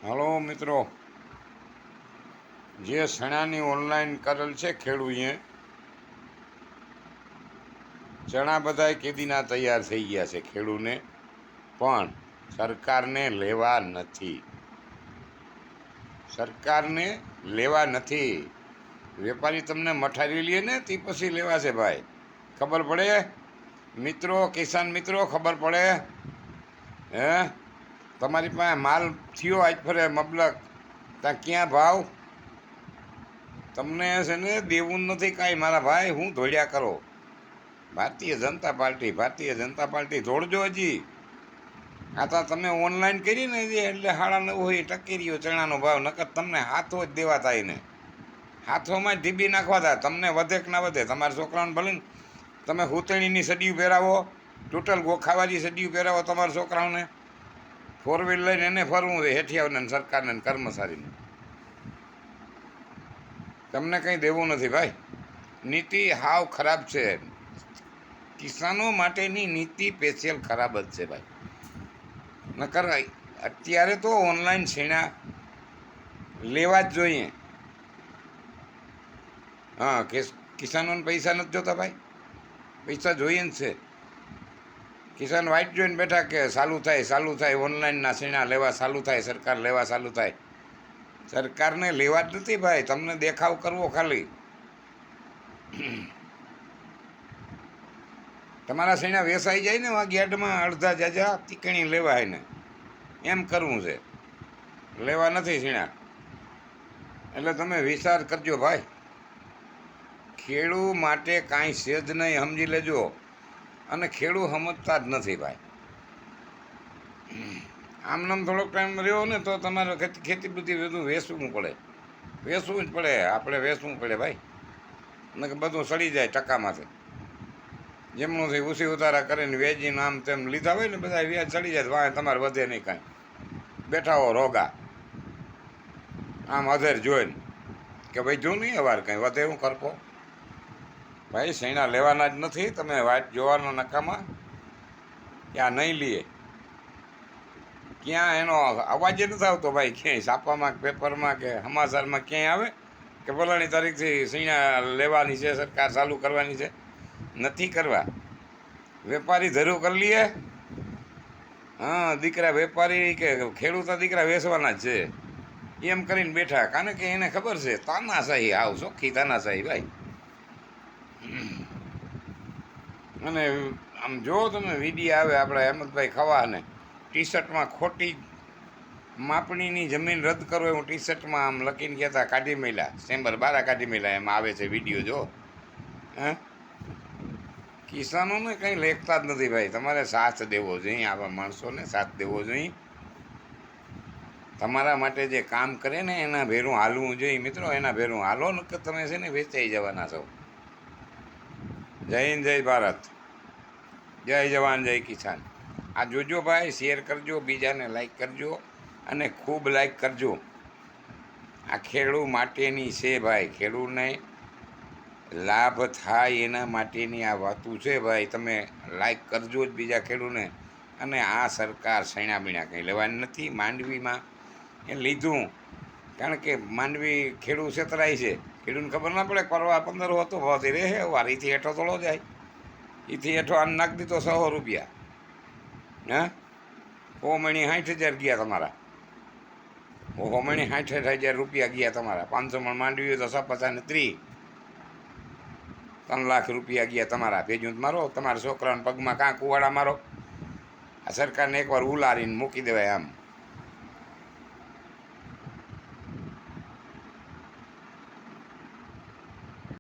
હાલો મિત્રો, જે ચણાની ઓનલાઈન કરેલ છે ખેડૂએ, ચણા બધાય કેદીના તૈયાર થઈ ગયા છે ખેડૂને, પણ સરકારને લેવા નથી. સરકારને લેવા નથી. વેપારી તમને મઠારી લે ને તે પછી લેવા છે ભાઈ. ખબર પડે મિત્રો, કિસાન મિત્રો, ખબર પડે? હે, તમારી પાસે માલ થયો આજ ફરે મબલક, ત્યાં ક્યાં ભાવ? તમને છે ને દેવું નથી કાંઈ મારા ભાઈ. હું ધોળ્યા કરો? ભારતીય જનતા પાર્ટી દોડજો હજી. આ તો તમે ઓનલાઈન કરી ને એટલે 9.5 ટકી રહ્યો ચણાનો ભાવ. નકર તમને હાથો જ દેવા થાય ને, હાથોમાં જ ઢીબી નાખવા થાય. તમને વધે કે ના વધે, તમારા છોકરાઓને ભલે ને તમે હુતણીની સડિયું પહેરાવો, ટોટલ ગોખાવાળી સડિયું પહેરાવો તમારા છોકરાઓને, 4 વ્હીલ લઈને એને ફરવું છે હેઠિયાઓને, સરકારને, કર્મચારીને. તમને કંઈ દેવું નથી ભાઈ. નીતિ હાવ ખરાબ છે. કિસાનો માટેની નીતિ સ્પેશિયલ ખરાબ જ છે ભાઈ. નકર અત્યારે તો ઓનલાઈન છીણા લેવા જ જોઈએ. હા, કિસાનોને પૈસા નથી જોતા ભાઈ, પૈસા જોઈએ જ છે. કિસાન વાઇટ જોઈને બેઠા કે ચાલુ થાય ઓનલાઈનના છીણા લેવા ચાલુ થાય, સરકાર લેવા ચાલુ થાય. સરકારને લેવા જ નથી ભાઈ, તમને દેખાવ કરવો ખાલી. તમારા શેણા વેસાઈ જાય ને ગેટમાં અડધા જાજા તીકણી લેવાય ને એમ કરવું છે, લેવા નથી શીણા. એટલે તમે વિચાર કરજો ભાઈ. ખેડૂ માટે કાંઈ છે જ નહીં, સમજી લેજો. અને ખેડૂ સમજતા જ નથી ભાઈ. આમનામ થોડોક ટાઈમ રહ્યો ને તો તમારે ખેતી બધી બધું વેચવું પડે, વેચવું જ પડે. આપણે વેચવું પડે ભાઈ, નકર બધું સડી જાય ટકામાંથી. જેમનું થી ઉછી ઉતારા કરીને વેચીને આમ તેમ લીધા હોય ને બધા વ્યાજ ચડી જાય, વાંહે તમારે વધે નહીં કાંઈ. બેઠા હો રોગા આમ અધેર જોઈને કે ભાઈ જો નહીં અવાર કાંઈ વધે. હું કરપો ભાઈ, શેણા લેવાના જ નથી. તમે વાટ જોવાનો નકામાં ક્યાં નહીં લઈએ, ક્યાં એનો અવાજ નથી આવતો ભાઈ. ક્યાંય છાપામાં, પેપરમાં કે સમાચારમાં ક્યાંય આવે કે ફલાણી તારીખથી શેણા લેવાની છે, સરકાર ચાલુ કરવાની છે? નથી કરવા. વેપારી ધરું કરી લઈએ. હા, દીકરા વેપારી કે ખેડૂત દીકરા વેચવાના જ છે એમ કરીને બેઠા. કારણ કે એને ખબર છે તાનાશાહી, આવ ચોખ્ખી તાનાશાહી ભાઈ. અને આમ જો તમે વિડીયો આવે આપણા હેમંતભાઈ ખવાને ટી શર્ટમાં ખોટી માપણીની જમીન રદ કરો એવું ટી શર્ટમાં આમ લખીને કહેતા કાઢી મેલ્યા, ચેમ્બર 12 કાઢી મેલ્યા, એમ આવે છે વિડીયો જો. હે, કિસાનોને કંઈ લેખતા જ નથી ભાઈ. તમારે સાથ દેવો જોઈએ, આવા માણસોને સાથ દેવો જોઈએ. તમારા માટે જે કામ કરે ને એના ભેરું હાલવું જોઈએ મિત્રો, એના ભેરું હાલો. નકર તમે છે ને વેચાઈ જવાના છો. જય હિન્દ, જય ભારત, જય જવાન, જય કિસાન. આ જોજો ભાઈ, શેર કરજો, બીજાને લાઈક કરજો અને ખૂબ લાઈક કરજો. આ ખેડૂત માટેની છે ભાઈ, ખેડૂતને લાભ થાય એના માટેની આ વાતું છે ભાઈ. તમે લાઈક કરજો જ બીજા ખેડૂતને. અને આ સરકાર સૈણા બીણા કંઈ લેવાની નથી. માંડવીમાં એ લીધું કારણ કે માંડવી ખેડૂત છેતરાય છે. ખેડૂતને ખબર ના પડે, પરવા 15 હતો ભાવથી રહે વાર, એથી હેઠો થોડો જાય. એથી હેઠો આને નાખી દીધો 100 રૂપિયા. હા, મણી 60,000 ગયા તમારા. મણી 60,000 રૂપિયા ગયા તમારા. 500 મણ માંડવી હોય તો 50 ને 30, 3 લાખ રૂપિયા ગયા તમારા. ભેજું મારો, તમારા છોકરાઓને પગમાં કાં કુવાડા મારો. આ સરકારને એકવાર ઉલારીને મૂકી દેવાય આમ.